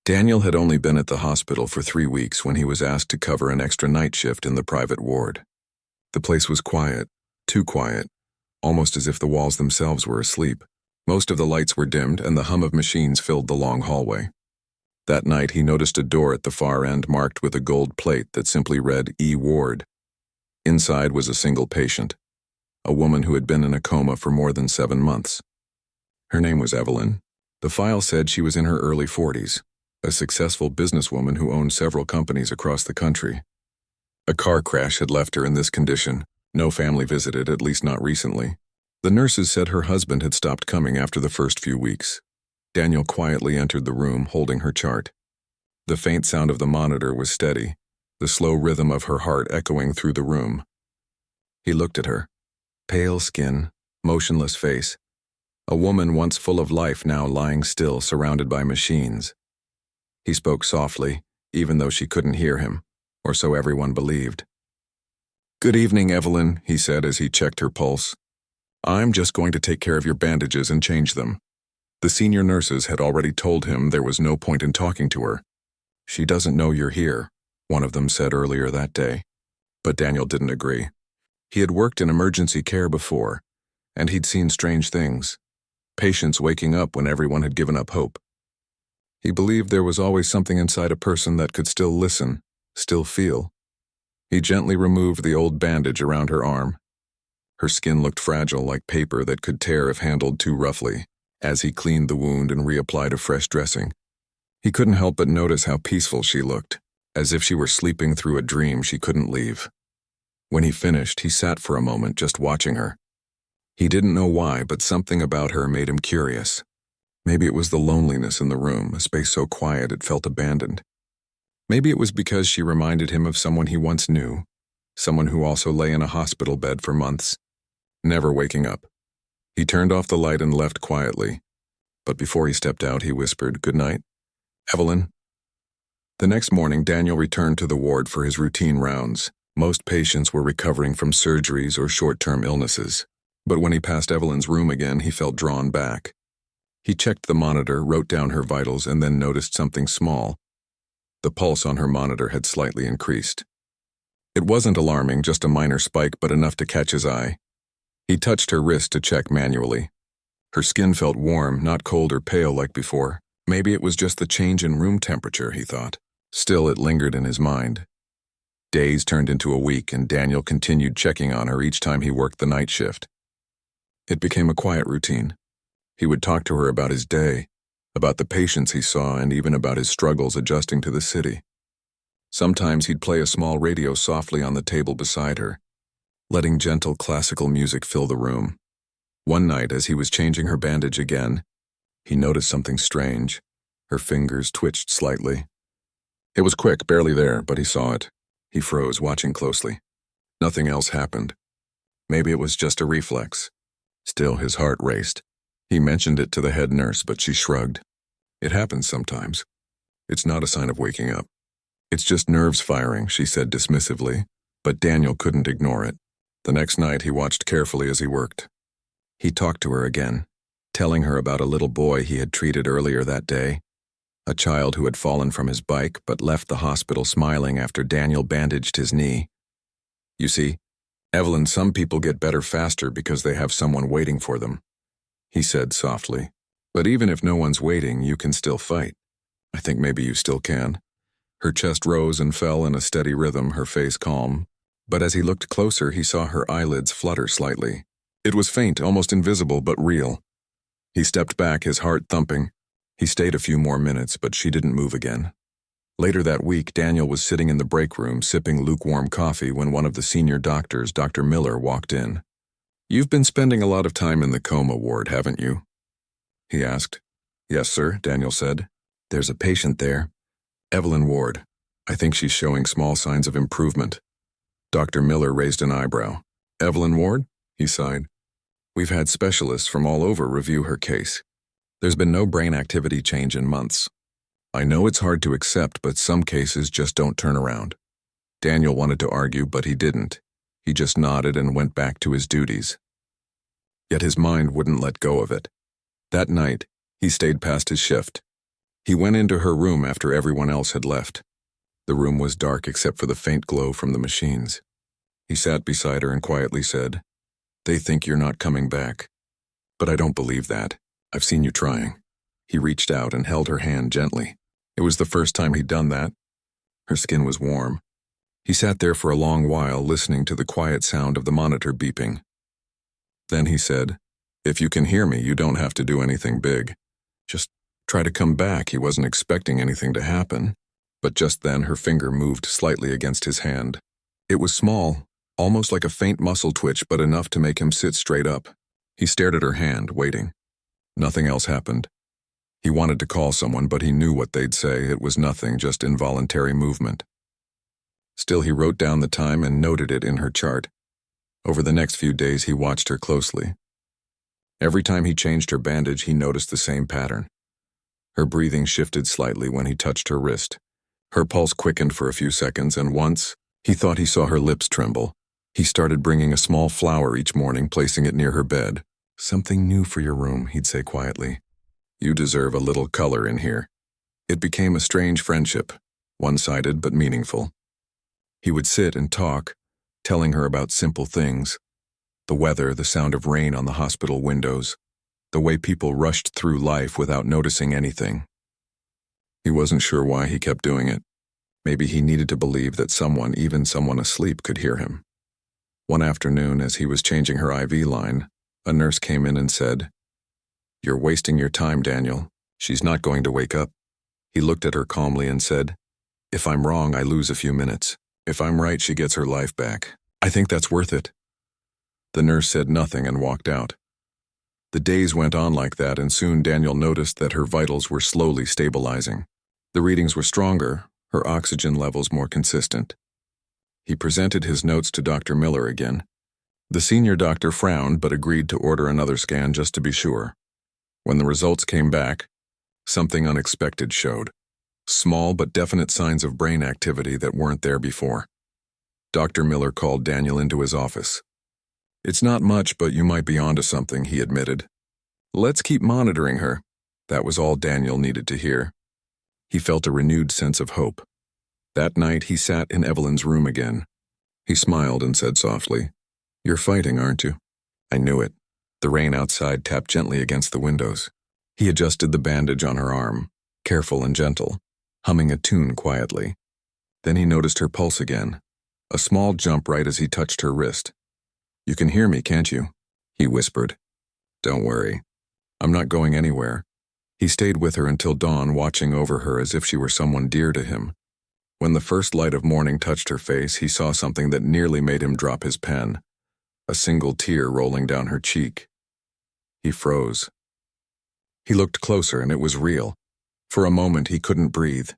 Daniel had only been at the hospital for 3 weeks when he was asked to cover an extra night shift in the private ward. The place was quiet, too quiet, almost as if the walls themselves were asleep. Most of the lights were dimmed and the hum of machines filled the long hallway. That night he noticed a door at the far end marked with a gold plate that simply read E Ward. Inside was a single patient, a woman who had been in a coma for more than 7 months. Her name was Evelyn. The file said she was in her early 40s, a successful businesswoman who owned several companies across the country. A car crash had left her in this condition. No family visited, at least not recently. The nurses said her husband had stopped coming after the first few weeks. Daniel quietly entered the room, holding her chart. The faint sound of the monitor was steady, the slow rhythm of her heart echoing through the room. He looked at her. Pale skin, motionless face. A woman once full of life now lying still, surrounded by machines. He spoke softly, even though she couldn't hear him, or so everyone believed. "Good evening, Evelyn," he said as he checked her pulse. "I'm just going to take care of your bandages and change them." The senior nurses had already told him there was no point in talking to her. "She doesn't know you're here," one of them said earlier that day. But Daniel didn't agree. He had worked in emergency care before, and he'd seen strange things. Patients waking up when everyone had given up hope. He believed there was always something inside a person that could still listen, still feel. He gently removed the old bandage around her arm. Her skin looked fragile, like paper that could tear if handled too roughly. As he cleaned the wound and reapplied a fresh dressing, he couldn't help but notice how peaceful she looked, as if she were sleeping through a dream she couldn't leave. When he finished, he sat for a moment just watching her. He didn't know why, but something about her made him curious. Maybe it was the loneliness in the room, a space so quiet it felt abandoned. Maybe it was because she reminded him of someone he once knew, someone who also lay in a hospital bed for months, never waking up. He turned off the light and left quietly, but before he stepped out, he whispered, "Good night, Evelyn." The next morning, Daniel returned to the ward for his routine rounds. Most patients were recovering from surgeries or short-term illnesses, but when he passed Evelyn's room again, he felt drawn back. He checked the monitor, wrote down her vitals, and then noticed something small. The pulse on her monitor had slightly increased. It wasn't alarming, just a minor spike, but enough to catch his eye. He touched her wrist to check manually. Her skin felt warm, not cold or pale like before. Maybe it was just the change in room temperature, he thought. Still, it lingered in his mind. Days turned into a week, and Daniel continued checking on her each time he worked the night shift. It became a quiet routine. He would talk to her about his day, about the patients he saw, and even about his struggles adjusting to the city. Sometimes he'd play a small radio softly on the table beside her, letting gentle classical music fill the room. One night, as he was changing her bandage again, he noticed something strange. Her fingers twitched slightly. It was quick, barely there, but he saw it. He froze, watching closely. Nothing else happened. Maybe it was just a reflex. Still, his heart raced. He mentioned it to the head nurse, but she shrugged. "It happens sometimes. It's not a sign of waking up. It's just nerves firing," she said dismissively, but Daniel couldn't ignore it. The next night, he watched carefully as he worked. He talked to her again, telling her about a little boy he had treated earlier that day, a child who had fallen from his bike but left the hospital smiling after Daniel bandaged his knee. "You see, Evelyn, some people get better faster because they have someone waiting for them," he said softly. "But even if no one's waiting, you can still fight. I think maybe you still can." Her chest rose and fell in a steady rhythm, her face calm. But as he looked closer, he saw her eyelids flutter slightly. It was faint, almost invisible, but real. He stepped back, his heart thumping. He stayed a few more minutes, but she didn't move again. Later that week, Daniel was sitting in the break room, sipping lukewarm coffee, when one of the senior doctors, Dr. Miller, walked in. "You've been spending a lot of time in the coma ward, haven't you?" he asked. "Yes, sir," Daniel said. "There's a patient there. Evelyn Ward. I think she's showing small signs of improvement." Dr. Miller raised an eyebrow. "Evelyn Ward?" he sighed. "We've had specialists from all over review her case. There's been no brain activity change in months. I know it's hard to accept, but some cases just don't turn around." Daniel wanted to argue, but he didn't. He just nodded and went back to his duties. Yet his mind wouldn't let go of it. That night, he stayed past his shift. He went into her room after everyone else had left. The room was dark except for the faint glow from the machines. He sat beside her and quietly said, "They think you're not coming back. But I don't believe that. I've seen you trying." He reached out and held her hand gently. It was the first time he'd done that. Her skin was warm. He sat there for a long while, listening to the quiet sound of the monitor beeping. Then he said, "If you can hear me, you don't have to do anything big. Just try to come back." He wasn't expecting anything to happen, but just then her finger moved slightly against his hand. It was small, almost like a faint muscle twitch, but enough to make him sit straight up. He stared at her hand, waiting. Nothing else happened. He wanted to call someone, but he knew what they'd say. It was nothing, just involuntary movement. Still, he wrote down the time and noted it in her chart. Over the next few days, he watched her closely. Every time he changed her bandage, he noticed the same pattern. Her breathing shifted slightly when he touched her wrist. Her pulse quickened for a few seconds, and once, he thought he saw her lips tremble. He started bringing a small flower each morning, placing it near her bed. "Something new for your room," he'd say quietly. "You deserve a little color in here." It became a strange friendship, one-sided but meaningful. He would sit and talk, telling her about simple things. The weather, the sound of rain on the hospital windows, the way people rushed through life without noticing anything. He wasn't sure why he kept doing it. Maybe he needed to believe that someone, even someone asleep, could hear him. One afternoon, as he was changing her IV line, a nurse came in and said, "You're wasting your time, Daniel. She's not going to wake up." He looked at her calmly and said, "If I'm wrong, I lose a few minutes. If I'm right, she gets her life back. I think that's worth it." The nurse said nothing and walked out. The days went on like that, and soon Daniel noticed that her vitals were slowly stabilizing. The readings were stronger, her oxygen levels more consistent. He presented his notes to Dr. Miller again. The senior doctor frowned but agreed to order another scan just to be sure. When the results came back, something unexpected showed. Small but definite signs of brain activity that weren't there before. Dr. Miller called Daniel into his office. "It's not much, but you might be onto something," he admitted. "Let's keep monitoring her." That was all Daniel needed to hear. He felt a renewed sense of hope. That night, he sat in Evelyn's room again. He smiled and said softly, "You're fighting, aren't you?" "I knew it." The rain outside tapped gently against the windows. He adjusted the bandage on her arm, careful and gentle, humming a tune quietly. Then he noticed her pulse again, a small jump right as he touched her wrist. "You can hear me, can't you?" he whispered. "Don't worry. I'm not going anywhere." He stayed with her until dawn, watching over her as if she were someone dear to him. When the first light of morning touched her face, he saw something that nearly made him drop his pen, a single tear rolling down her cheek. He froze. He looked closer, and it was real. For a moment, he couldn't breathe.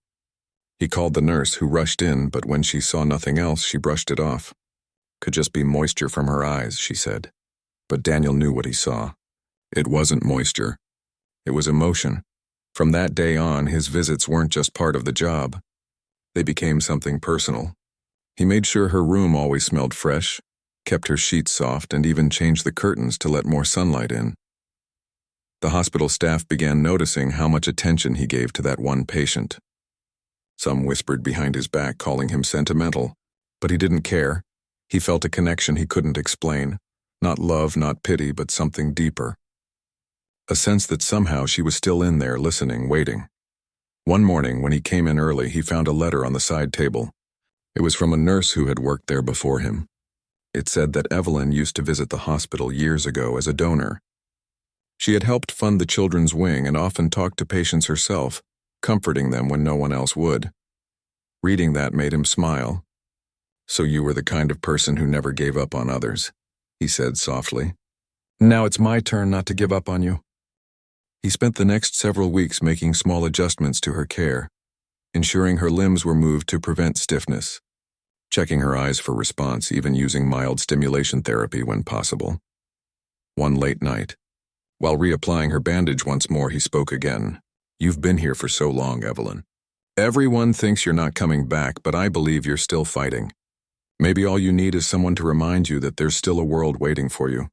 He called the nurse, who rushed in, but when she saw nothing else, she brushed it off. "Could just be moisture from her eyes," she said. But Daniel knew what he saw. It wasn't moisture. It was emotion. From that day on, his visits weren't just part of the job. They became something personal. He made sure her room always smelled fresh, kept her sheets soft, and even changed the curtains to let more sunlight in. The hospital staff began noticing how much attention he gave to that one patient. Some whispered behind his back, calling him sentimental, but he didn't care. He felt a connection he couldn't explain. Not love, not pity, but something deeper. A sense that somehow she was still in there, listening, waiting. One morning, when he came in early, he found a letter on the side table. It was from a nurse who had worked there before him. It said that Evelyn used to visit the hospital years ago as a donor. She had helped fund the children's wing and often talked to patients herself, comforting them when no one else would. Reading that made him smile. "So you were the kind of person who never gave up on others," he said softly. "Now it's my turn not to give up on you." He spent the next several weeks making small adjustments to her care, ensuring her limbs were moved to prevent stiffness, checking her eyes for response, even using mild stimulation therapy when possible. One late night, while reapplying her bandage once more, he spoke again. "You've been here for so long, Evelyn. Everyone thinks you're not coming back, but I believe you're still fighting. Maybe all you need is someone to remind you that there's still a world waiting for you."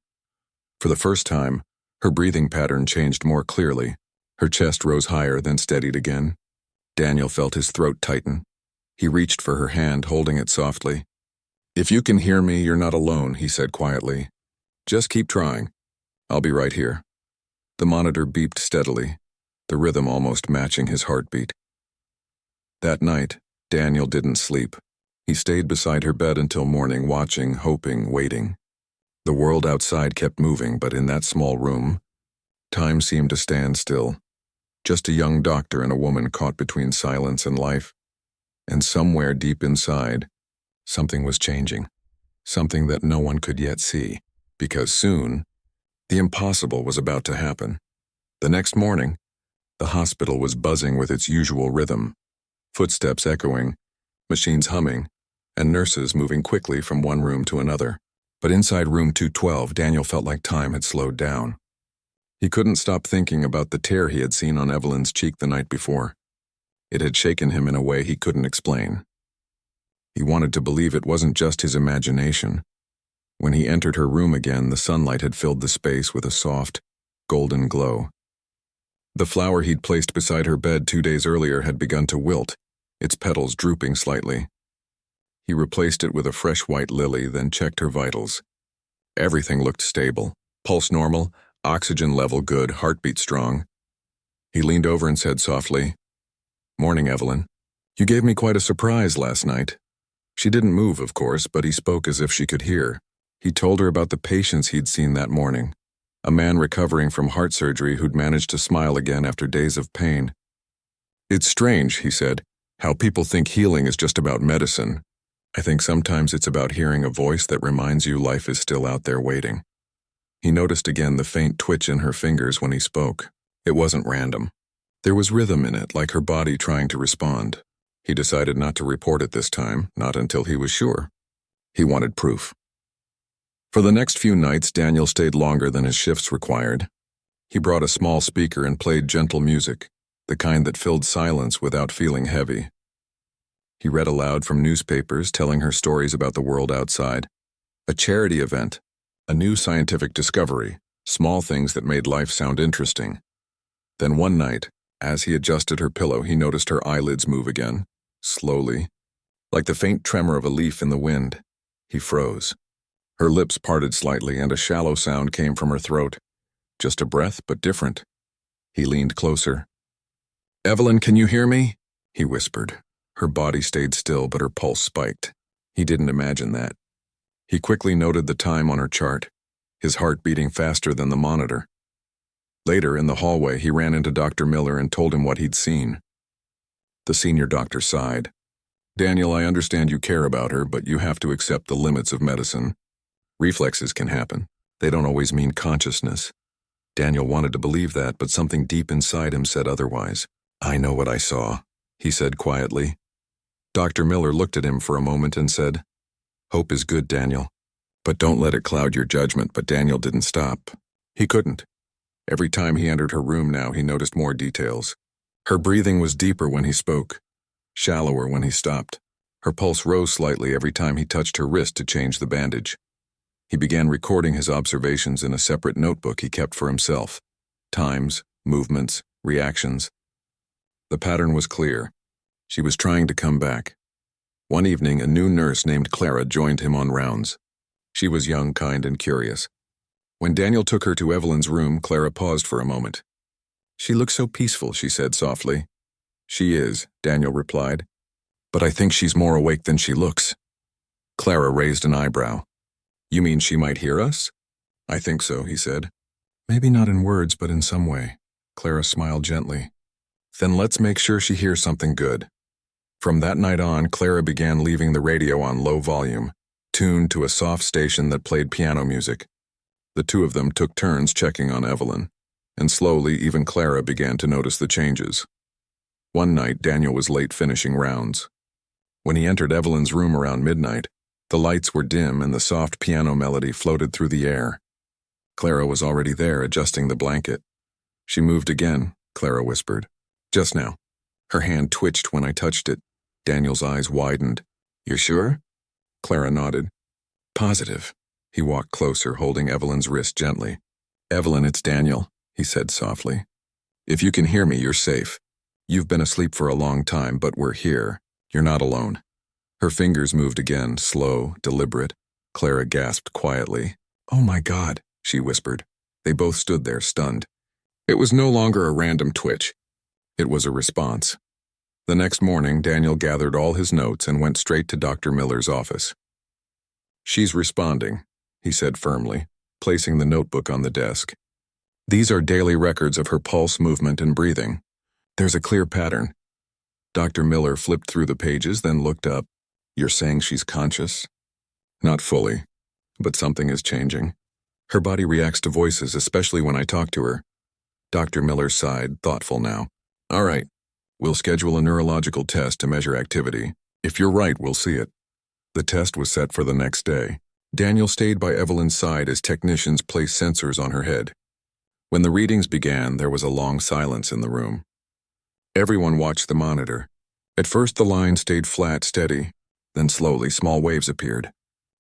For the first time, her breathing pattern changed more clearly. Her chest rose higher, then steadied again. Daniel felt his throat tighten. He reached for her hand, holding it softly. "If you can hear me, you're not alone," he said quietly. "Just keep trying. I'll be right here." The monitor beeped steadily, the rhythm almost matching his heartbeat. That night, Daniel didn't sleep. He stayed beside her bed until morning, watching, hoping, waiting. The world outside kept moving, but in that small room, time seemed to stand still. Just a young doctor and a woman caught between silence and life. And somewhere deep inside, something was changing. Something that no one could yet see. Because soon, the impossible was about to happen. The next morning, the hospital was buzzing with its usual rhythm. Footsteps echoing, machines humming, and nurses moving quickly from one room to another. But inside room 212, Daniel felt like time had slowed down. He couldn't stop thinking about the tear he had seen on Evelyn's cheek the night before. It had shaken him in a way he couldn't explain. He wanted to believe it wasn't just his imagination. When he entered her room again, the sunlight had filled the space with a soft, golden glow. The flower he'd placed beside her bed 2 days earlier had begun to wilt, its petals drooping slightly. He replaced it with a fresh white lily, then checked her vitals. Everything looked stable. Pulse normal, oxygen level good, heartbeat strong. He leaned over and said softly, "Morning, Evelyn. You gave me quite a surprise last night." She didn't move, of course, but he spoke as if she could hear. He told her about the patients he'd seen that morning. A man recovering from heart surgery who'd managed to smile again after days of pain. "It's strange," he said, "how people think healing is just about medicine. I think sometimes it's about hearing a voice that reminds you life is still out there waiting." He noticed again the faint twitch in her fingers when he spoke. It wasn't random. There was rhythm in it, like her body trying to respond. He decided not to report it this time, not until he was sure. He wanted proof. For the next few nights, Daniel stayed longer than his shifts required. He brought a small speaker and played gentle music, the kind that filled silence without feeling heavy. He read aloud from newspapers, telling her stories about the world outside. A charity event, a new scientific discovery, small things that made life sound interesting. Then one night, as he adjusted her pillow, he noticed her eyelids move again, slowly, like the faint tremor of a leaf in the wind. He froze. Her lips parted slightly, and a shallow sound came from her throat. Just a breath, but different. He leaned closer. "Evelyn, can you hear me?" he whispered. Her body stayed still, but her pulse spiked. He didn't imagine that. He quickly noted the time on her chart, his heart beating faster than the monitor. Later, in the hallway, he ran into Dr. Miller and told him what he'd seen. The senior doctor sighed. "Daniel, I understand you care about her, but you have to accept the limits of medicine. Reflexes can happen. They don't always mean consciousness." Daniel wanted to believe that, but something deep inside him said otherwise. "I know what I saw," he said quietly. Dr. Miller looked at him for a moment and said, "Hope is good, Daniel, but don't let it cloud your judgment." But Daniel didn't stop. He couldn't. Every time he entered her room now, he noticed more details. Her breathing was deeper when he spoke, shallower when he stopped. Her pulse rose slightly every time he touched her wrist to change the bandage. He began recording his observations in a separate notebook he kept for himself. Times, movements, reactions. The pattern was clear. She was trying to come back. One evening, a new nurse named Clara joined him on rounds. She was young, kind, and curious. When Daniel took her to Evelyn's room, Clara paused for a moment. "She looks so peaceful," she said softly. "She is," Daniel replied. "But I think she's more awake than she looks." Clara raised an eyebrow. "You mean she might hear us?" "I think so," he said. "Maybe not in words, but in some way." Clara smiled gently. "Then let's make sure she hears something good." From that night on, Clara began leaving the radio on low volume, tuned to a soft station that played piano music. The two of them took turns checking on Evelyn, and slowly even Clara began to notice the changes. One night, Daniel was late finishing rounds. When he entered Evelyn's room around midnight, the lights were dim and the soft piano melody floated through the air. Clara was already there, adjusting the blanket. "She moved again," Clara whispered. "Just now. Her hand twitched when I touched it." Daniel's eyes widened. "You're sure?" Clara nodded. "Positive." He walked closer, holding Evelyn's wrist gently. "Evelyn, it's Daniel," he said softly. If you can hear me, you're safe. You've been asleep for a long time, but we're here. You're not alone." Her fingers moved again, slow, deliberate. Clara gasped quietly. "Oh my God," she whispered. They both stood there, stunned. It was no longer a random twitch. It was a response. The next morning, Daniel gathered all his notes and went straight to Dr. Miller's office. "She's responding," he said firmly, placing the notebook on the desk. "These are daily records of her pulse, movement, and breathing. There's a clear pattern." Dr. Miller flipped through the pages, then looked up. "You're saying she's conscious?" "Not fully, but something is changing. Her body reacts to voices, especially when I talk to her." Dr. Miller sighed, thoughtful now. "All right, we'll schedule a neurological test to measure activity. If you're right, we'll see it." The test was set for the next day. Daniel stayed by Evelyn's side as technicians placed sensors on her head. When the readings began, there was a long silence in the room. Everyone watched the monitor. At first the line stayed flat, steady. Then slowly small waves appeared.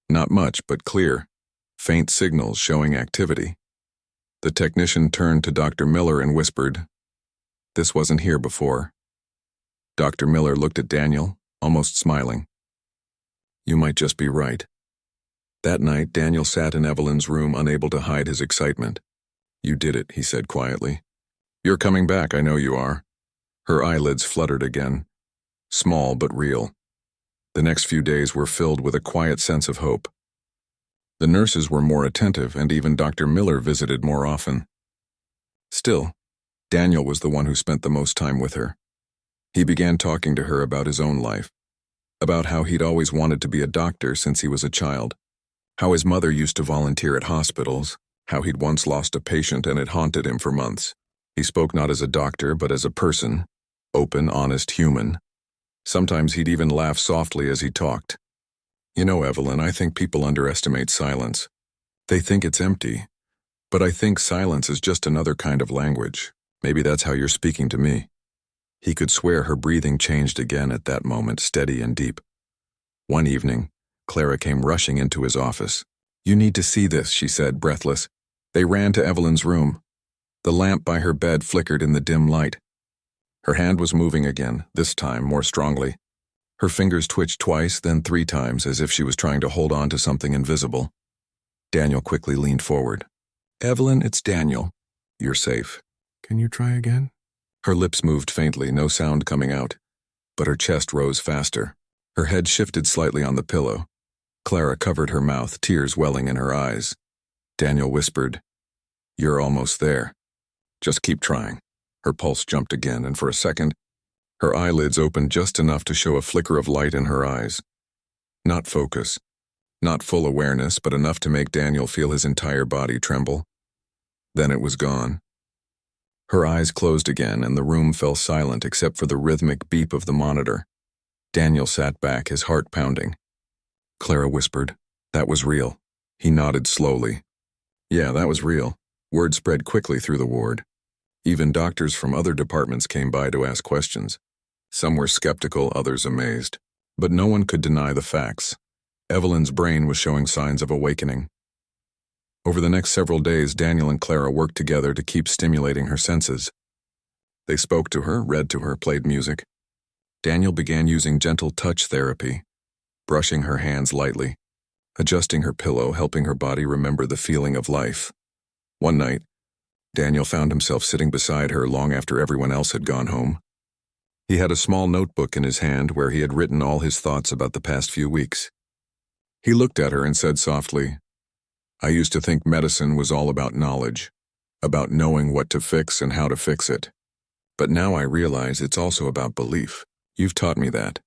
Not much, but clear. Faint signals showing activity. The technician turned to Dr. Miller and whispered, "This wasn't here before." Dr. Miller looked at Daniel, almost smiling. "You might just be right." That night, Daniel sat in Evelyn's room, unable to hide his excitement. "You did it," he said quietly. "You're coming back, I know you are." Her eyelids fluttered again. Small but real. The next few days were filled with a quiet sense of hope. The nurses were more attentive, and even Dr. Miller visited more often. Still, Daniel was the one who spent the most time with her. He began talking to her about his own life, about how he'd always wanted to be a doctor since he was a child, how his mother used to volunteer at hospitals, how he'd once lost a patient and it haunted him for months. He spoke not as a doctor, but as a person, open, honest human. Sometimes he'd even laugh softly as he talked. "You know, Evelyn, I think people underestimate silence. They think it's empty, but I think silence is just another kind of language. Maybe that's how you're speaking to me." He could swear her breathing changed again at that moment, steady and deep. One evening, Clara came rushing into his office. "You need to see this," she said, breathless. They ran to Evelyn's room. The lamp by her bed flickered in the dim light. Her hand was moving again, this time more strongly. Her fingers twitched twice, then 3 times, as if she was trying to hold on to something invisible. Daniel quickly leaned forward. "Evelyn, it's Daniel. You're safe. Can you try again?" Her lips moved faintly, no sound coming out, but her chest rose faster. Her head shifted slightly on the pillow. Clara covered her mouth, tears welling in her eyes. Daniel whispered, "You're almost there. Just keep trying." Her pulse jumped again, and for a second, her eyelids opened just enough to show a flicker of light in her eyes. Not focus, not full awareness, but enough to make Daniel feel his entire body tremble. Then it was gone. Her eyes closed again, and the room fell silent except for the rhythmic beep of the monitor. Daniel sat back, his heart pounding. Clara whispered, "That was real." He nodded slowly. "Yeah, that was real." Word spread quickly through the ward. Even doctors from other departments came by to ask questions. Some were skeptical, others amazed. But no one could deny the facts. Evelyn's brain was showing signs of awakening. Over the next several days, Daniel and Clara worked together to keep stimulating her senses. They spoke to her, read to her, played music. Daniel began using gentle touch therapy, brushing her hands lightly, adjusting her pillow, helping her body remember the feeling of life. One night, Daniel found himself sitting beside her long after everyone else had gone home. He had a small notebook in his hand where he had written all his thoughts about the past few weeks. He looked at her and said softly, "I used to think medicine was all about knowledge, about knowing what to fix and how to fix it. But now I realize it's also about belief. You've taught me that."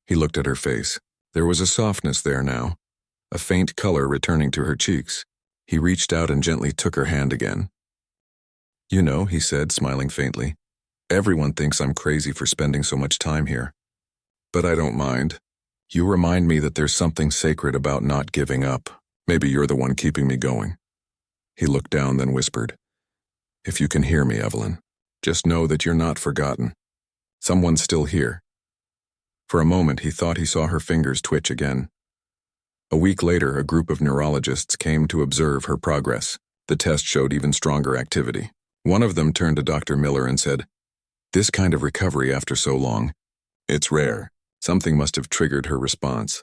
He looked at her face. There was a softness there now, a faint color returning to her cheeks. He reached out and gently took her hand again. "You know," he said, smiling faintly, "everyone thinks I'm crazy for spending so much time here. But I don't mind. You remind me that there's something sacred about not giving up. Maybe you're the one keeping me going." He looked down, then whispered, "If you can hear me, Evelyn, just know that you're not forgotten. Someone's still here." For a moment, he thought he saw her fingers twitch again. A week later, a group of neurologists came to observe her progress. The test showed even stronger activity. One of them turned to Dr. Miller and said, "This kind of recovery after so long, it's rare." Something must have triggered her response.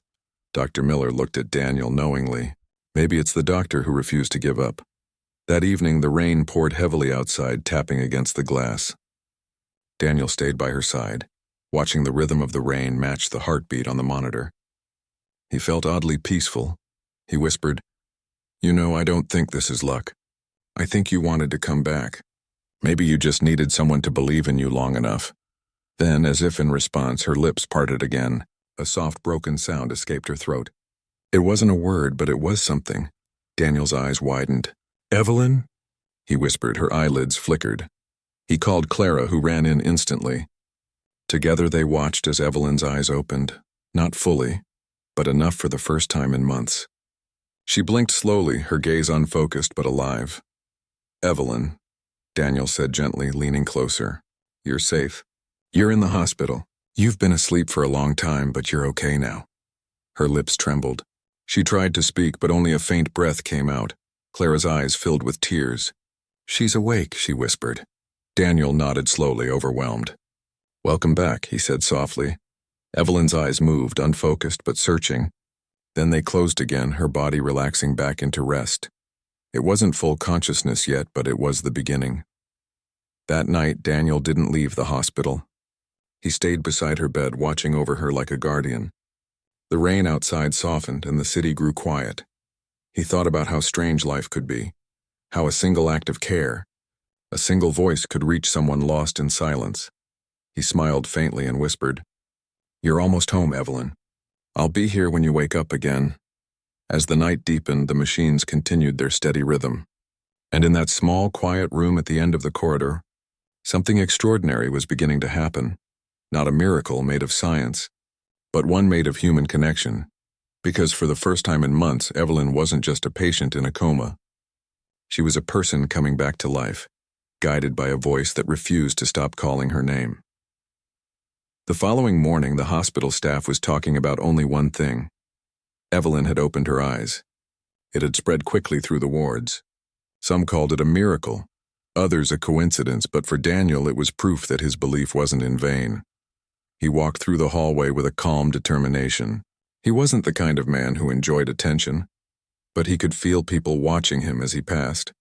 Dr. Miller looked at Daniel knowingly. Maybe it's the doctor who refused to give up. That evening, the rain poured heavily outside, tapping against the glass. Daniel stayed by her side, watching the rhythm of the rain match the heartbeat on the monitor. He felt oddly peaceful. He whispered, "You know, I don't think this is luck. I think you wanted to come back. Maybe you just needed someone to believe in you long enough." Then, as if in response, her lips parted again. A soft, broken sound escaped her throat. It wasn't a word, but it was something. Daniel's eyes widened. "Evelyn?" he whispered. Her eyelids flickered. He called Clara, who ran in instantly. Together they watched as Evelyn's eyes opened, not fully, but enough for the first time in months. She blinked slowly, her gaze unfocused but alive. "Evelyn," Daniel said gently, leaning closer. "You're safe. You're in the hospital. You've been asleep for a long time, but you're okay now." Her lips trembled. She tried to speak, but only a faint breath came out. Clara's eyes filled with tears. "She's awake," she whispered. Daniel nodded slowly, overwhelmed. "Welcome back," he said softly. Evelyn's eyes moved, unfocused but searching. Then they closed again, her body relaxing back into rest. It wasn't full consciousness yet, but it was the beginning. That night, Daniel didn't leave the hospital. He stayed beside her bed, watching over her like a guardian. The rain outside softened and the city grew quiet. He thought about how strange life could be, how a single act of care, a single voice could reach someone lost in silence. He smiled faintly and whispered, "You're almost home, Evelyn. I'll be here when you wake up again." As the night deepened, the machines continued their steady rhythm. And in that small, quiet room at the end of the corridor, something extraordinary was beginning to happen. Not a miracle made of science, but one made of human connection. Because for the first time in months, Evelyn wasn't just a patient in a coma. She was a person coming back to life, guided by a voice that refused to stop calling her name. The following morning, the hospital staff was talking about only one thing. Evelyn had opened her eyes. It had spread quickly through the wards. Some called it a miracle, others a coincidence, but for Daniel it was proof that his belief wasn't in vain. He walked through the hallway with a calm determination. He wasn't the kind of man who enjoyed attention, but he could feel people watching him as he passed.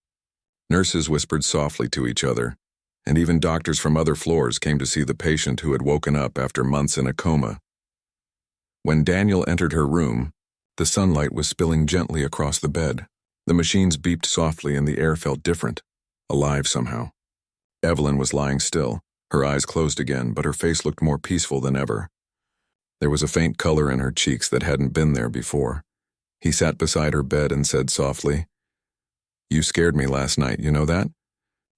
Nurses whispered softly to each other, and even doctors from other floors came to see the patient who had woken up after months in a coma. When Daniel entered her room, the sunlight was spilling gently across the bed. The machines beeped softly and the air felt different, alive somehow. Evelyn was lying still, her eyes closed again, but her face looked more peaceful than ever. There was a faint color in her cheeks that hadn't been there before. He sat beside her bed and said softly, "You scared me last night, you know that?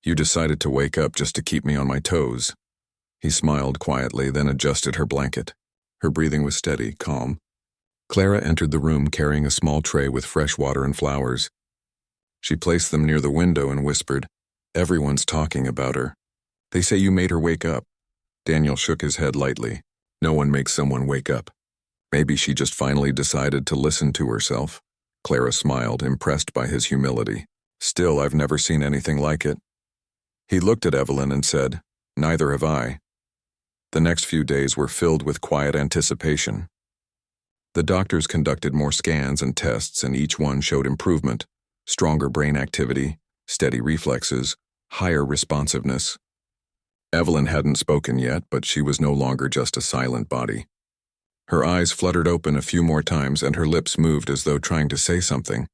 You decided to wake up just to keep me on my toes." He smiled quietly, then adjusted her blanket. Her breathing was steady, calm. Clara entered the room carrying a small tray with fresh water and flowers. She placed them near the window and whispered, "Everyone's talking about her. They say you made her wake up." Daniel shook his head lightly. No one makes someone wake up. Maybe she just finally decided to listen to herself. Clara smiled, impressed by his humility. "Still, I've never seen anything like it." He looked at Evelyn and said, "Neither have I." The next few days were filled with quiet anticipation. The doctors conducted more scans and tests, and each one showed improvement: stronger brain activity, steady reflexes, higher responsiveness. Evelyn hadn't spoken yet, but she was no longer just a silent body. Her eyes fluttered open a few more times, and her lips moved as though trying to say something.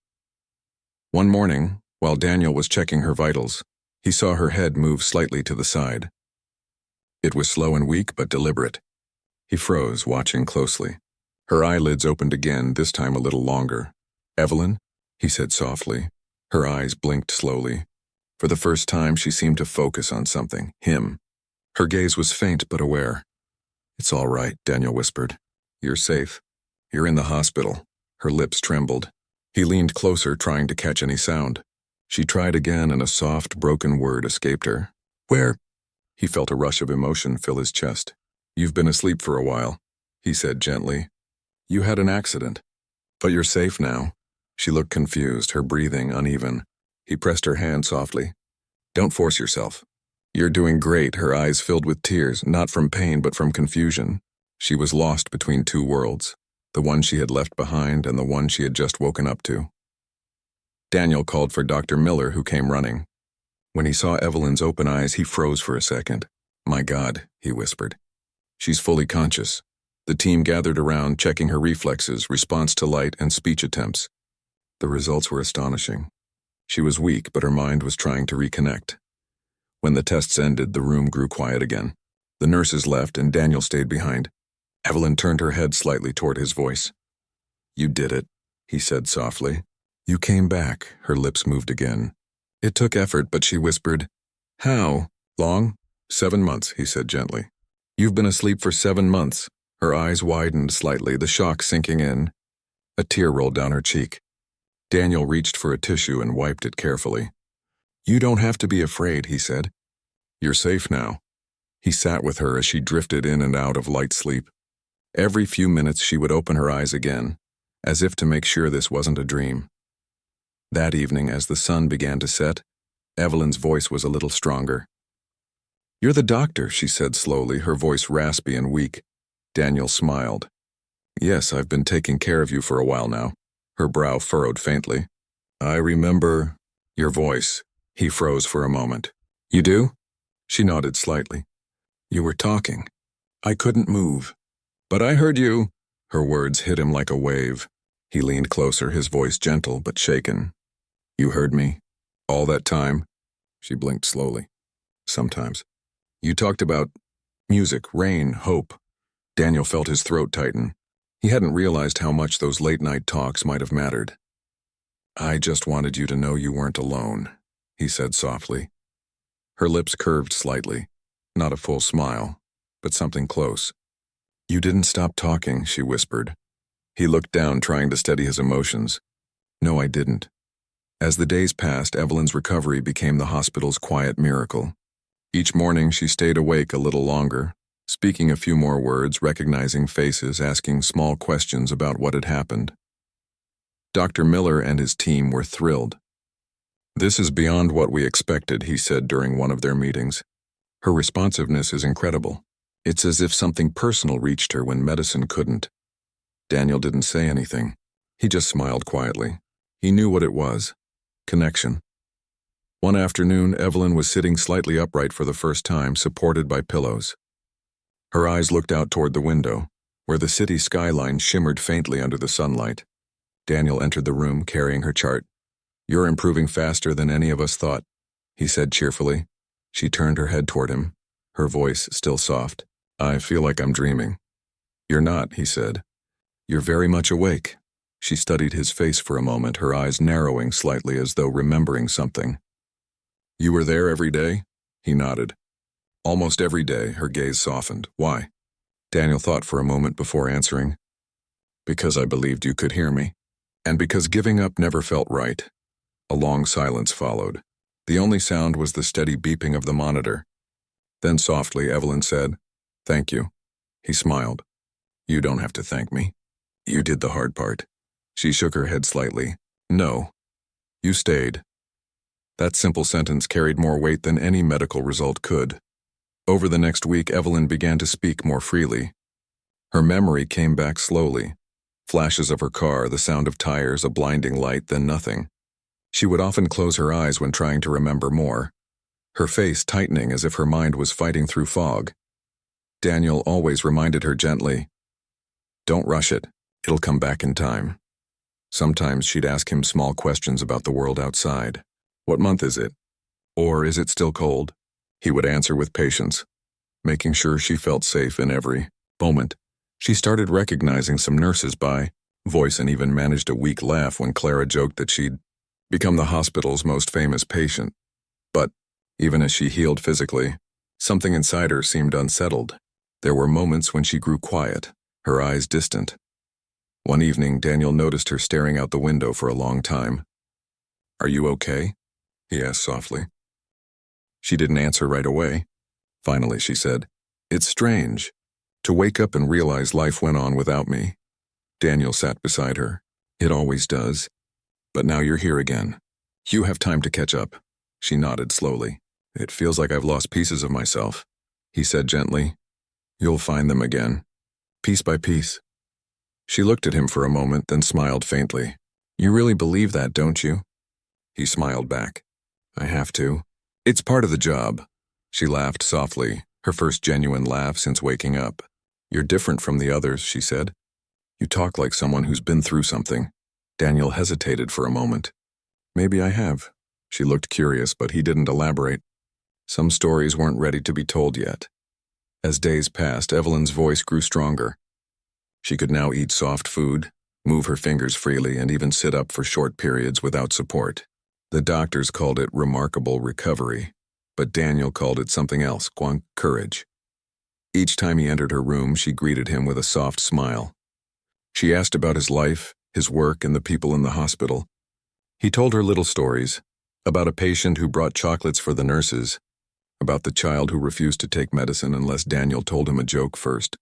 One morning, while Daniel was checking her vitals, he saw her head move slightly to the side. It was slow and weak, but deliberate. He froze, watching closely. Her eyelids opened again, this time a little longer. "Evelyn?" he said softly. Her eyes blinked slowly. For the first time, she seemed to focus on something, him. Her gaze was faint but aware. "It's all right," Daniel whispered. "You're safe. You're in the hospital." Her lips trembled. He leaned closer, trying to catch any sound. She tried again, and a soft, broken word escaped her. "Where?" He felt a rush of emotion fill his chest. "You've been asleep for a while," he said gently. "You had an accident. But you're safe now." She looked confused, her breathing uneven. He pressed her hand softly. Don't force yourself. You're doing great, her eyes filled with tears, not from pain but from confusion. She was lost between two worlds, the one she had left behind and the one she had just woken up to. Daniel called for Dr. Miller, who came running. When he saw Evelyn's open eyes, he froze for a second. "My God," he whispered. "She's fully conscious." The team gathered around, checking her reflexes, response to light, and speech attempts. The results were astonishing. She was weak, but her mind was trying to reconnect. When the tests ended, the room grew quiet again. The nurses left, and Daniel stayed behind. Evelyn turned her head slightly toward his voice. "You did it," he said softly. "You came back." Her lips moved again. It took effort, but she whispered, "How long?" 7 months, he said gently. "You've been asleep for 7 months." Her eyes widened slightly, the shock sinking in. A tear rolled down her cheek. Daniel reached for a tissue and wiped it carefully. "You don't have to be afraid," he said. "You're safe now." He sat with her as she drifted in and out of light sleep. Every few minutes she would open her eyes again, as if to make sure this wasn't a dream. That evening, as the sun began to set, Evelyn's voice was a little stronger. "You're the doctor," she said slowly, her voice raspy and weak. Daniel smiled. "Yes, I've been taking care of you for a while now." Her brow furrowed faintly. "I remember your voice." He froze for a moment. "You do?" She nodded slightly. "You were talking. I couldn't move. But I heard you." Her words hit him like a wave. He leaned closer, his voice gentle but shaken. "You heard me? All that time?" She blinked slowly. "Sometimes. You talked about music, rain, hope." Daniel felt his throat tighten. He hadn't realized how much those late-night talks might have mattered. "I just wanted you to know you weren't alone," he said softly. Her lips curved slightly. Not a full smile, but something close. "You didn't stop talking," she whispered. He looked down, trying to steady his emotions. "No, I didn't." As the days passed, Evelyn's recovery became the hospital's quiet miracle. Each morning she stayed awake a little longer, speaking a few more words, recognizing faces, asking small questions about what had happened. Dr. Miller and his team were thrilled. "This is beyond what we expected," he said during one of their meetings. "Her responsiveness is incredible. It's as if something personal reached her when medicine couldn't." Daniel didn't say anything. He just smiled quietly. He knew what it was. Connection. One afternoon, Evelyn was sitting slightly upright for the first time, supported by pillows. Her eyes looked out toward the window, where the city skyline shimmered faintly under the sunlight. Daniel entered the room, carrying her chart. "You're improving faster than any of us thought," he said cheerfully. She turned her head toward him, her voice still soft. "I feel like I'm dreaming." "You're not," he said. "You're very much awake." She studied his face for a moment, her eyes narrowing slightly as though remembering something. "You were there every day?" He nodded. "Almost every day." Her gaze softened. "Why?" Daniel thought for a moment before answering. "Because I believed you could hear me. And because giving up never felt right." A long silence followed. The only sound was the steady beeping of the monitor. Then softly, Evelyn said, "Thank you." He smiled. "You don't have to thank me. You did the hard part." She shook her head slightly. "No. You stayed." That simple sentence carried more weight than any medical result could. Over the next week, Evelyn began to speak more freely. Her memory came back slowly. Flashes of her car, the sound of tires, a blinding light, then nothing. She would often close her eyes when trying to remember more, her face tightening as if her mind was fighting through fog. Daniel always reminded her gently, "Don't rush it. It'll come back in time." Sometimes she'd ask him small questions about the world outside. "What month is it?" Or, "Is it still cold?" He would answer with patience, making sure she felt safe in every moment. She started recognizing some nurses by voice and even managed a weak laugh when Clara joked that she'd become the hospital's most famous patient. But, even as she healed physically, something inside her seemed unsettled. There were moments when she grew quiet, her eyes distant. One evening, Daniel noticed her staring out the window for a long time. "Are you okay?" he asked softly. She didn't answer right away. Finally, she said, "It's strange to wake up and realize life went on without me." Daniel sat beside her. "It always does. But now you're here again. You have time to catch up." She nodded slowly. It feels like I've lost pieces of myself, he said gently. You'll find them again, piece by piece. She looked at him for a moment, then smiled faintly. You really believe that, don't you? He smiled back. I have to. It's part of the job. She laughed softly, her first genuine laugh since waking up. You're different from the others, she said. You talk like someone who's been through something. Daniel hesitated for a moment. Maybe I have. She looked curious, but he didn't elaborate. Some stories weren't ready to be told yet. As days passed, Evelyn's voice grew stronger. She could now eat soft food, move her fingers freely, and even sit up for short periods without support. The doctors called it remarkable recovery, but Daniel called it something else, courage. Each time he entered her room, she greeted him with a soft smile. She asked about his life, his work, and the people in the hospital. He told her little stories, about a patient who brought chocolates for the nurses, about the child who refused to take medicine unless Daniel told him a joke first.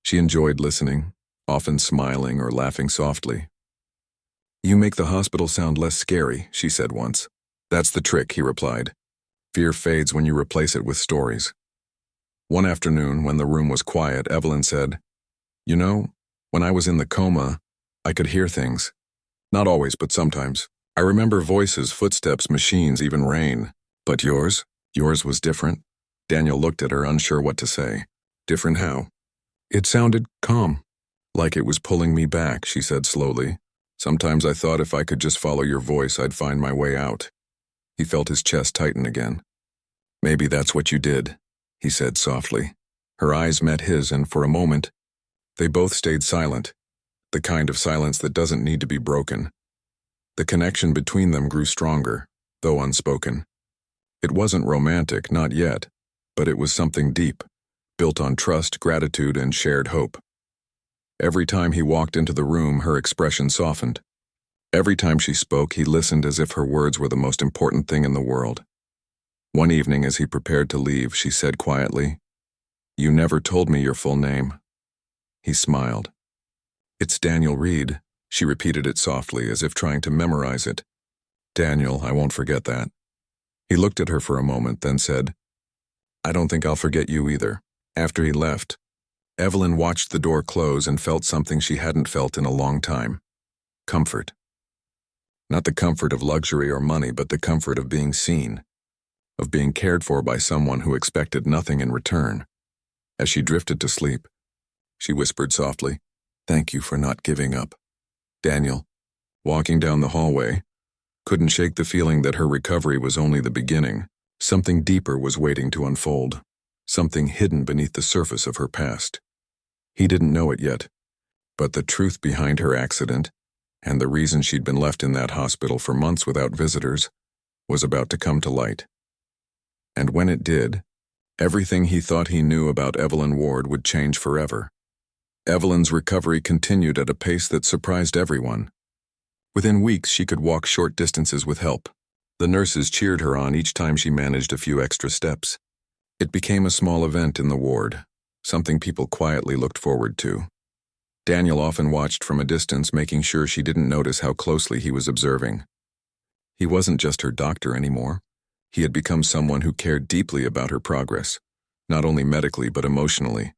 She enjoyed listening, often smiling or laughing softly. You make the hospital sound less scary, she said once. That's the trick, he replied. Fear fades when you replace it with stories. One afternoon, when the room was quiet, Evelyn said, You know, when I was in the coma, I could hear things. Not always, but sometimes. I remember voices, footsteps, machines, even rain. But yours? Yours was different? Daniel looked at her, unsure what to say. Different how? It sounded calm. Like it was pulling me back, she said slowly. Sometimes I thought if I could just follow your voice, I'd find my way out. He felt his chest tighten again. Maybe that's what you did, he said softly. Her eyes met his, and for a moment, they both stayed silent, the kind of silence that doesn't need to be broken. The connection between them grew stronger, though unspoken. It wasn't romantic, not yet, but it was something deep, built on trust, gratitude, and shared hope. Every time he walked into the room, her expression softened. Every time she spoke, he listened as if her words were the most important thing in the world. One evening, as he prepared to leave, she said quietly, You never told me your full name. He smiled. It's Daniel Reed. She repeated it softly, as if trying to memorize it. Daniel, I won't forget that. He looked at her for a moment, then said, I don't think I'll forget you either. After he left, Evelyn watched the door close and felt something she hadn't felt in a long time. Comfort. Not the comfort of luxury or money, but the comfort of being seen, of being cared for by someone who expected nothing in return. As she drifted to sleep, she whispered softly, Thank you for not giving up. Daniel, walking down the hallway, couldn't shake the feeling that her recovery was only the beginning. Something deeper was waiting to unfold, something hidden beneath the surface of her past. He didn't know it yet, but the truth behind her accident, and the reason she'd been left in that hospital for months without visitors, was about to come to light. And when it did, everything he thought he knew about Evelyn Ward would change forever. Evelyn's recovery continued at a pace that surprised everyone. Within weeks, she could walk short distances with help. The nurses cheered her on each time she managed a few extra steps. It became a small event in the ward, something people quietly looked forward to. Daniel often watched from a distance, making sure she didn't notice how closely he was observing. He wasn't just her doctor anymore. He had become someone who cared deeply about her progress, not only medically but emotionally.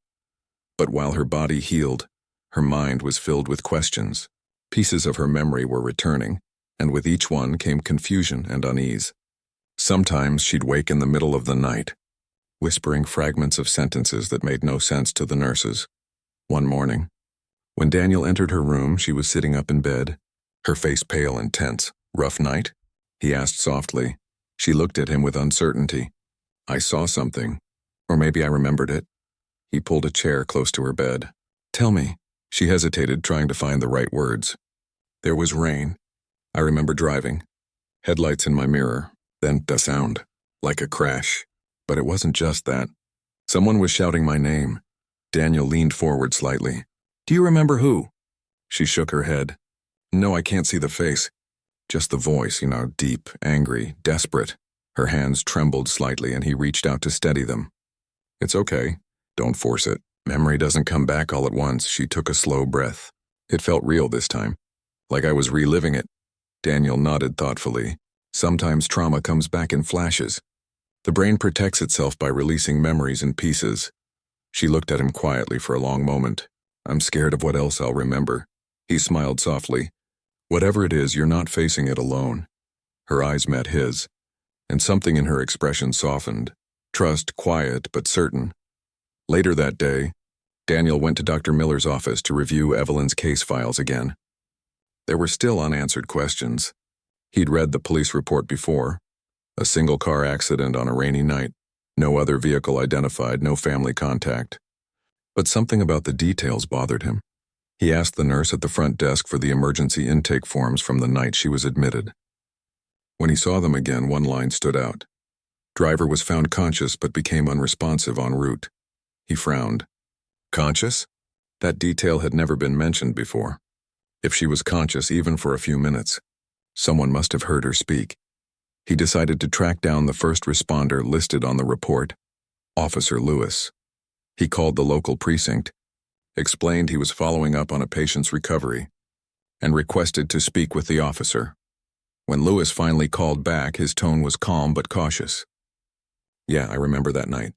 But while her body healed, her mind was filled with questions. Pieces of her memory were returning, and with each one came confusion and unease. Sometimes she'd wake in the middle of the night, whispering fragments of sentences that made no sense to the nurses. One morning, when Daniel entered her room, she was sitting up in bed, her face pale and tense. Rough night? He asked softly. She looked at him with uncertainty. I saw something, or maybe I remembered it. He pulled a chair close to her bed. Tell me. She hesitated, trying to find the right words. There was rain. I remember driving. Headlights in my mirror. Then the sound. Like a crash. But it wasn't just that. Someone was shouting my name. Daniel leaned forward slightly. Do you remember who? She shook her head. No, I can't see the face. Just the voice, deep, angry, desperate. Her hands trembled slightly, and he reached out to steady them. It's okay. Don't force it. Memory doesn't come back all at once. She took a slow breath. It felt real this time, like I was reliving it. Daniel nodded thoughtfully. Sometimes trauma comes back in flashes. The brain protects itself by releasing memories in pieces. She looked at him quietly for a long moment. I'm scared of what else I'll remember. He smiled softly. Whatever it is, you're not facing it alone. Her eyes met his, and something in her expression softened. Trust, quiet but certain. Later that day, Daniel went to Dr. Miller's office to review Evelyn's case files again. There were still unanswered questions. He'd read the police report before. A single car accident on a rainy night. No other vehicle identified, no family contact. But something about the details bothered him. He asked the nurse at the front desk for the emergency intake forms from the night she was admitted. When he saw them again, one line stood out. Driver was found conscious but became unresponsive en route. He frowned. Conscious? That detail had never been mentioned before. If she was conscious even for a few minutes, someone must have heard her speak. He decided to track down the first responder listed on the report, Officer Lewis. He called the local precinct, explained he was following up on a patient's recovery, and requested to speak with the officer. When Lewis finally called back, his tone was calm but cautious. Yeah, I remember that night.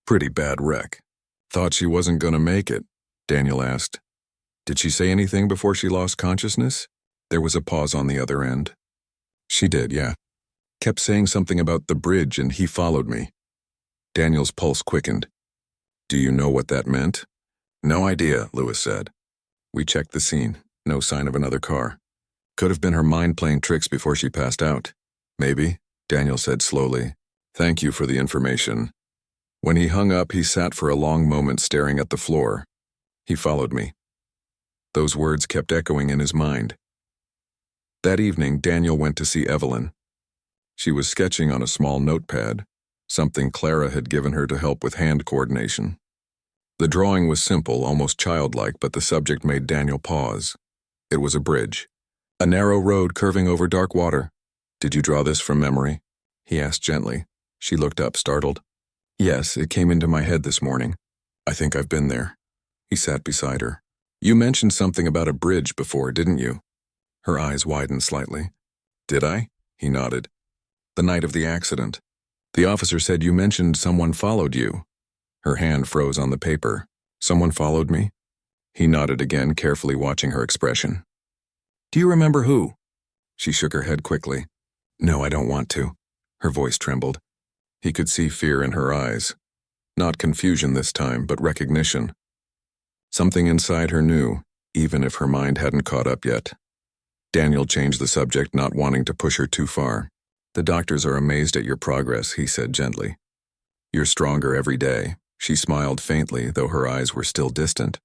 Pretty bad wreck. Thought she wasn't gonna make it, Daniel asked. Did she say anything before she lost consciousness? There was a pause on the other end. She did, yeah. Kept saying something about the bridge and he followed me. Daniel's pulse quickened. Do you know what that meant? No idea, Lewis said. We checked the scene. No sign of another car. Could have been her mind playing tricks before she passed out. Maybe, Daniel said slowly. Thank you for the information. When he hung up, he sat for a long moment staring at the floor. He followed me. Those words kept echoing in his mind. That evening, Daniel went to see Evelyn. She was sketching on a small notepad, something Clara had given her to help with hand coordination. The drawing was simple, almost childlike, but the subject made Daniel pause. It was a bridge. A narrow road curving over dark water. Did you draw this from memory? He asked gently. She looked up, startled. Yes, it came into my head this morning. I think I've been there. He sat beside her. You mentioned something about a bridge before, didn't you? Her eyes widened slightly. Did I? He nodded. The night of the accident. The officer said you mentioned someone followed you. Her hand froze on the paper. Someone followed me? He nodded again, carefully watching her expression. Do you remember who? She shook her head quickly. No, I don't want to. Her voice trembled. He could see fear in her eyes. Not confusion this time, but recognition. Something inside her knew, even if her mind hadn't caught up yet. Daniel changed the subject, not wanting to push her too far. The doctors are amazed at your progress, he said gently. You're stronger every day. She smiled faintly, though her eyes were still distant.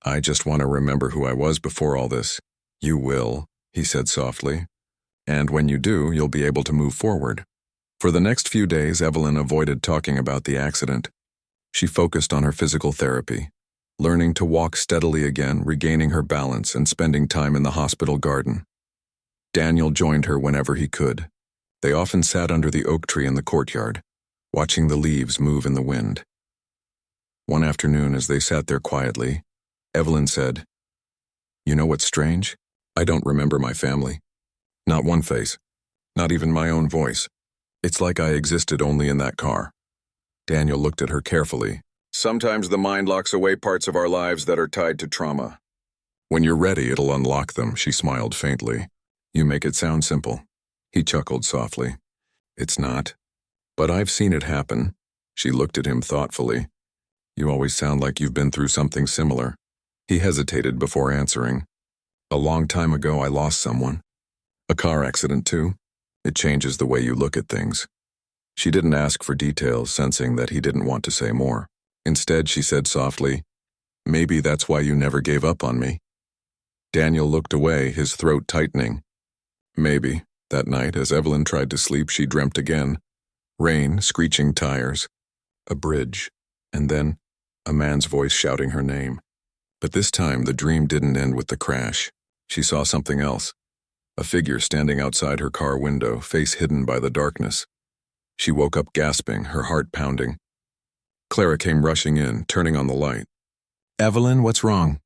I just want to remember who I was before all this. You will, he said softly. And when you do, you'll be able to move forward. For the next few days, Evelyn avoided talking about the accident. She focused on her physical therapy, learning to walk steadily again, regaining her balance, and spending time in the hospital garden. Daniel joined her whenever he could. They often sat under the oak tree in the courtyard, watching the leaves move in the wind. One afternoon, as they sat there quietly, Evelyn said, You know what's strange? I don't remember my family. Not one face. Not even my own voice. It's like I existed only in that car. Daniel looked at her carefully. Sometimes the mind locks away parts of our lives that are tied to trauma. When you're ready, it'll unlock them, she smiled faintly. You make it sound simple. He chuckled softly. It's not. But I've seen it happen. She looked at him thoughtfully. You always sound like you've been through something similar. He hesitated before answering. A long time ago, I lost someone. A car accident, too. It changes the way you look at things. She didn't ask for details, sensing that he didn't want to say more. Instead, she said softly, Maybe that's why you never gave up on me. Daniel looked away, his throat tightening. Maybe. That night, as Evelyn tried to sleep, she dreamt again. Rain, screeching tires, a bridge, and then a man's voice shouting her name. But this time, the dream didn't end with the crash. She saw something else. A figure standing outside her car window, face hidden by the darkness. She woke up gasping, her heart pounding. Clara came rushing in, turning on the light. Evelyn, what's wrong?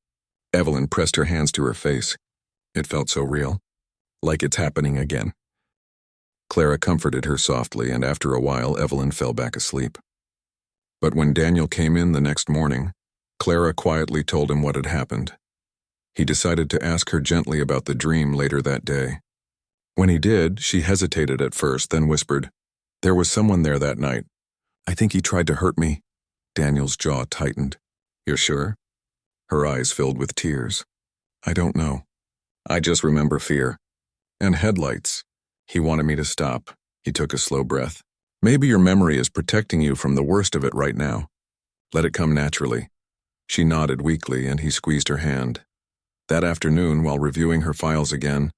Evelyn pressed her hands to her face. It felt so real. Like it's happening again. Clara comforted her softly, and after a while Evelyn fell back asleep. But when Daniel came in the next morning, Clara quietly told him what had happened. He decided to ask her gently about the dream later that day. When he did, she hesitated at first, then whispered, "There was someone there that night. I think he tried to hurt me." Daniel's jaw tightened. "You're sure?" Her eyes filled with tears. "I don't know. I just remember fear. And headlights. He wanted me to stop." He took a slow breath. "Maybe your memory is protecting you from the worst of it right now. Let it come naturally." She nodded weakly, and he squeezed her hand. That afternoon, while reviewing her files again,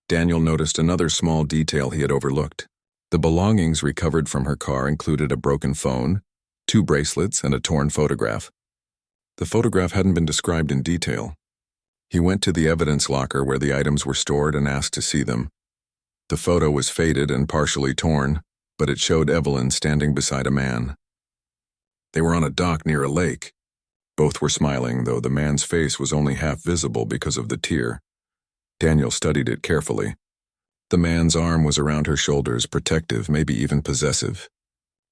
Daniel noticed another small detail he had overlooked. The belongings recovered from her car included a broken phone, 2 bracelets, and a torn photograph. The photograph hadn't been described in detail. He went to the evidence locker where the items were stored and asked to see them. The photo was faded and partially torn, but it showed Evelyn standing beside a man. They were on a dock near a lake. Both were smiling, though the man's face was only half visible because of the tear. Daniel studied it carefully. The man's arm was around her shoulders, protective, maybe even possessive.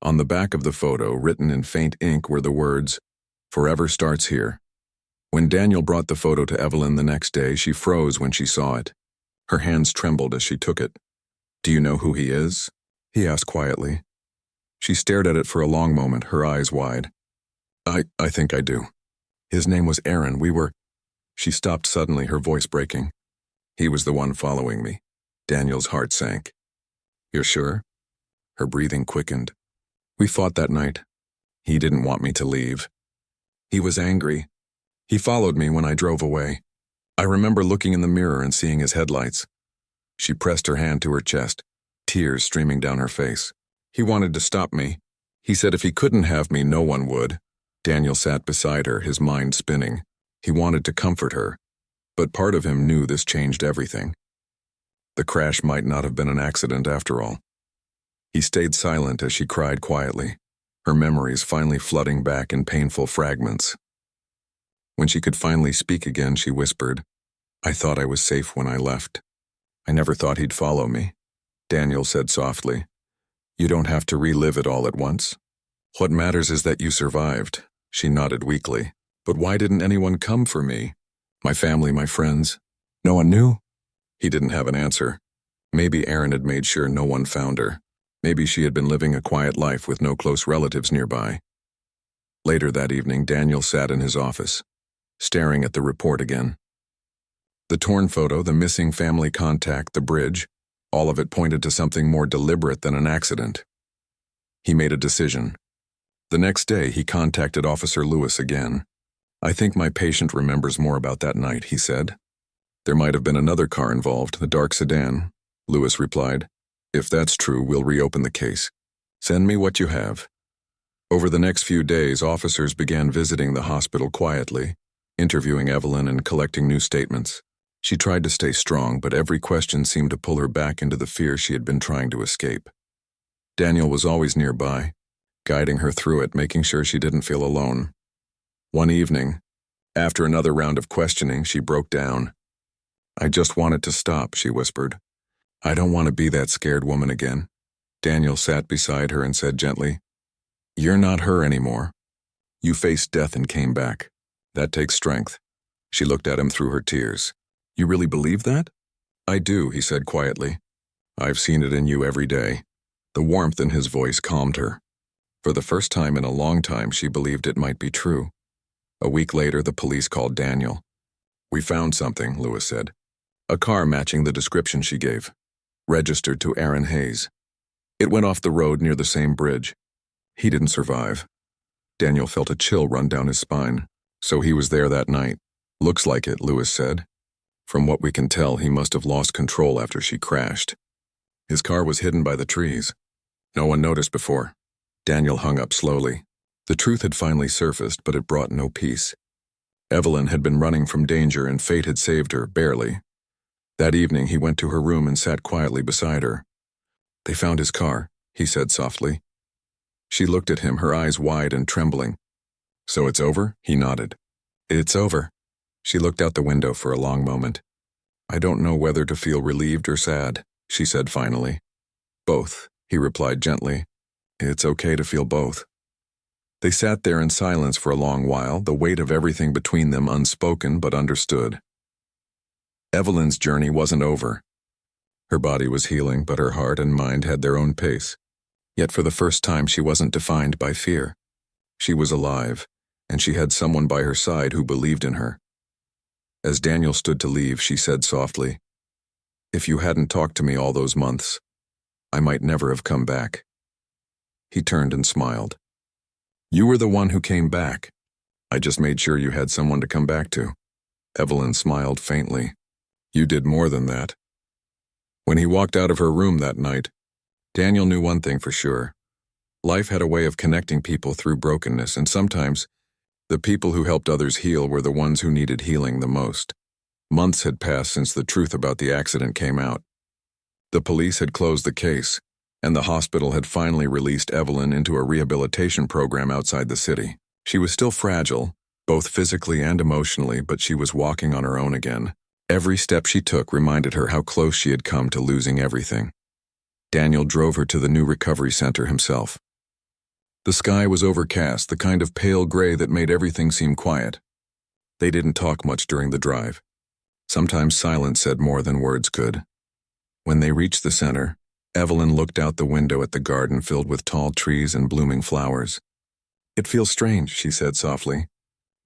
On the back of the photo, written in faint ink, were the words, "Forever starts here." When Daniel brought the photo to Evelyn the next day, she froze when she saw it. Her hands trembled as she took it. "Do you know who he is?" he asked quietly. She stared at it for a long moment, her eyes wide. I think I do. His name was Aaron. She stopped suddenly, her voice breaking. "He was the one following me." Daniel's heart sank. "You're sure?" Her breathing quickened. "We fought that night. He didn't want me to leave. He was angry. He followed me when I drove away. I remember looking in the mirror and seeing his headlights." She pressed her hand to her chest, tears streaming down her face. "He wanted to stop me. He said if he couldn't have me, no one would." Daniel sat beside her, his mind spinning. He wanted to comfort her, but part of him knew this changed everything. The crash might not have been an accident after all. He stayed silent as she cried quietly, her memories finally flooding back in painful fragments. When she could finally speak again, she whispered, "I thought I was safe when I left. I never thought he'd follow me." Daniel said softly, "You don't have to relive it all at once. What matters is that you survived." She nodded weakly. "But why didn't anyone come for me? My family, my friends. No one knew?" He didn't have an answer. Maybe Aaron had made sure no one found her. Maybe she had been living a quiet life with no close relatives nearby. Later that evening, Daniel sat in his office, staring at the report again. The torn photo, the missing family contact, the bridge, all of it pointed to something more deliberate than an accident. He made a decision. The next day, he contacted Officer Lewis again. "I think my patient remembers more about that night," he said. "There might have been another car involved, the dark sedan," Lewis replied. "If that's true, we'll reopen the case. Send me what you have." Over the next few days, officers began visiting the hospital quietly, interviewing Evelyn and collecting new statements. She tried to stay strong, but every question seemed to pull her back into the fear she had been trying to escape. Daniel was always nearby, guiding her through it, making sure she didn't feel alone. One evening, after another round of questioning, she broke down. "I just want it to stop," she whispered. "I don't want to be that scared woman again." Daniel sat beside her and said gently, "You're not her anymore. You faced death and came back. That takes strength." She looked at him through her tears. "You really believe that?" "I do," he said quietly. "I've seen it in you every day." The warmth in his voice calmed her. For the first time in a long time, she believed it might be true. A week later, the police called Daniel. "We found something," Lewis said. "A car matching the description she gave. Registered to Aaron Hayes. It went off the road near the same bridge. He didn't survive." Daniel felt a chill run down his spine. "So he was there that night." "Looks like it," Lewis said. "From what we can tell, he must have lost control after she crashed. His car was hidden by the trees. No one noticed before." Daniel hung up slowly. The truth had finally surfaced, but it brought no peace. Evelyn had been running from danger, and fate had saved her, barely. That evening, he went to her room and sat quietly beside her. "They found his car," he said softly. She looked at him, her eyes wide and trembling. "So it's over?" He nodded. "It's over." She looked out the window for a long moment. "I don't know whether to feel relieved or sad," she said finally. Both, he replied gently. It's okay to feel both. They sat there in silence for a long while, the weight of everything between them unspoken but understood. Evelyn's journey wasn't over. Her body was healing, but her heart and mind had their own pace. Yet for the first time she wasn't defined by fear. She was alive, and she had someone by her side who believed in her. As Daniel stood to leave, she said softly, "If you hadn't talked to me all those months, I might never have come back." He turned and smiled. "You were the one who came back. I just made sure you had someone to come back to." Evelyn smiled faintly. "You did more than that." When he walked out of her room that night, Daniel knew one thing for sure. Life had a way of connecting people through brokenness, and sometimes the people who helped others heal were the ones who needed healing the most. Months had passed since the truth about the accident came out. The police had closed the case, and the hospital had finally released Evelyn into a rehabilitation program outside the city. She was still fragile, both physically and emotionally, but she was walking on her own again. Every step she took reminded her how close she had come to losing everything. Daniel drove her to the new recovery center himself. The sky was overcast, the kind of pale gray that made everything seem quiet. They didn't talk much during the drive. Sometimes silence said more than words could. When they reached the center, Evelyn looked out the window at the garden filled with tall trees and blooming flowers. "It feels strange," she said softly,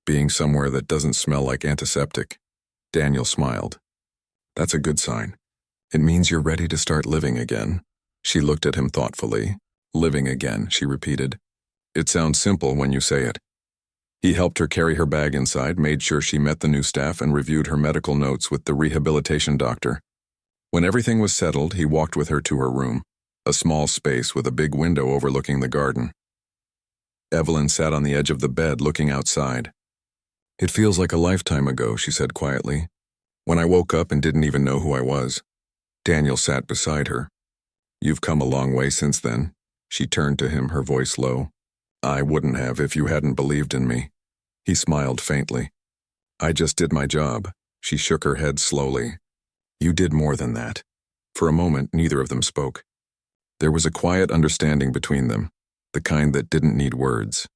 "being somewhere that doesn't smell like antiseptic." Daniel smiled. "That's a good sign. It means you're ready to start living again." She looked at him thoughtfully. "Living again," she repeated. "It sounds simple when you say it." He helped her carry her bag inside, made sure she met the new staff, and reviewed her medical notes with the rehabilitation doctor. When everything was settled, he walked with her to her room, a small space with a big window overlooking the garden. Evelyn sat on the edge of the bed looking outside. "It feels like a lifetime ago," she said quietly, "when I woke up and didn't even know who I was." Daniel sat beside her. "You've come a long way since then." She turned to him, her voice low. "I wouldn't have if you hadn't believed in me." He smiled faintly. "I just did my job." She shook her head slowly. "You did more than that." For a moment, neither of them spoke. There was a quiet understanding between them, the kind that didn't need words.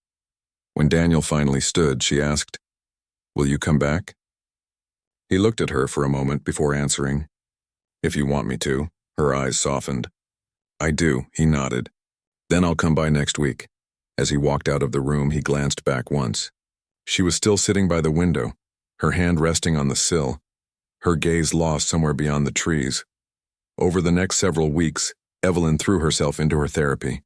When Daniel finally stood, she asked, "Will you come back?" He looked at her for a moment before answering, "If you want me to." Her eyes softened. "I do," he nodded. "Then I'll come by next week." As he walked out of the room, he glanced back once. She was still sitting by the window, her hand resting on the sill, her gaze lost somewhere beyond the trees. Over the next several weeks, Evelyn threw herself into her therapy.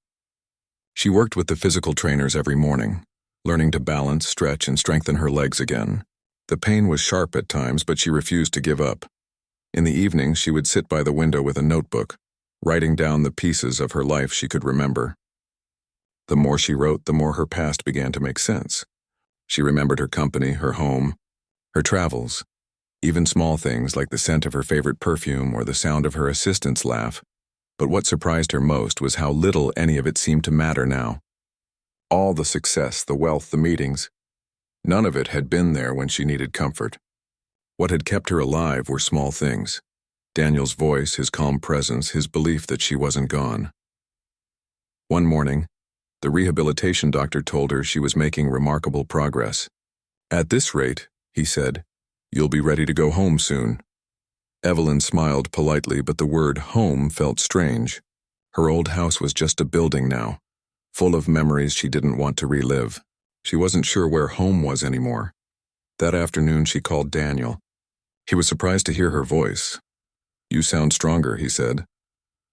She worked with the physical trainers every morning, learning to balance, stretch, and strengthen her legs again. The pain was sharp at times, but she refused to give up. In the evenings, she would sit by the window with a notebook, writing down the pieces of her life she could remember. The more she wrote, the more her past began to make sense. She remembered her company, her home, her travels, even small things like the scent of her favorite perfume or the sound of her assistant's laugh. But what surprised her most was how little any of it seemed to matter now. All the success, the wealth, the meetings, none of it had been there when she needed comfort. What had kept her alive were small things. Daniel's voice, his calm presence, his belief that she wasn't gone. One morning, the rehabilitation doctor told her she was making remarkable progress. "At this rate," he said, "you'll be ready to go home soon." Evelyn smiled politely, but the word home felt strange. Her old house was just a building now, full of memories she didn't want to relive. She wasn't sure where home was anymore. That afternoon she called Daniel. He was surprised to hear her voice. "You sound stronger," he said.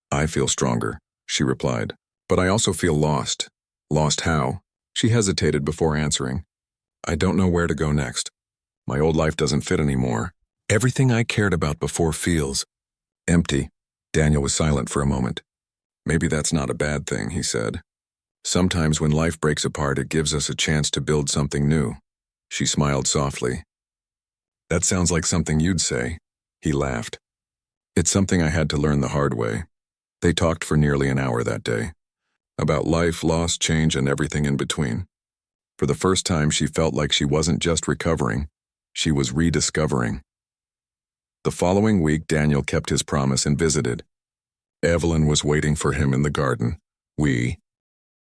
"I feel stronger," she replied. "But I also feel lost." "Lost how?" She hesitated before answering. "I don't know where to go next. My old life doesn't fit anymore. Everything I cared about before feels empty." Daniel was silent for a moment. "Maybe that's not a bad thing," he said. "Sometimes when life breaks apart, it gives us a chance to build something new." She smiled softly. "That sounds like something you'd say." He laughed. "It's something I had to learn the hard way." They talked for nearly an hour that day, about life, loss, change, and everything in between. For the first time, she felt like she wasn't just recovering, she was rediscovering. The following week, Daniel kept his promise and visited. Evelyn was waiting for him in the garden. We,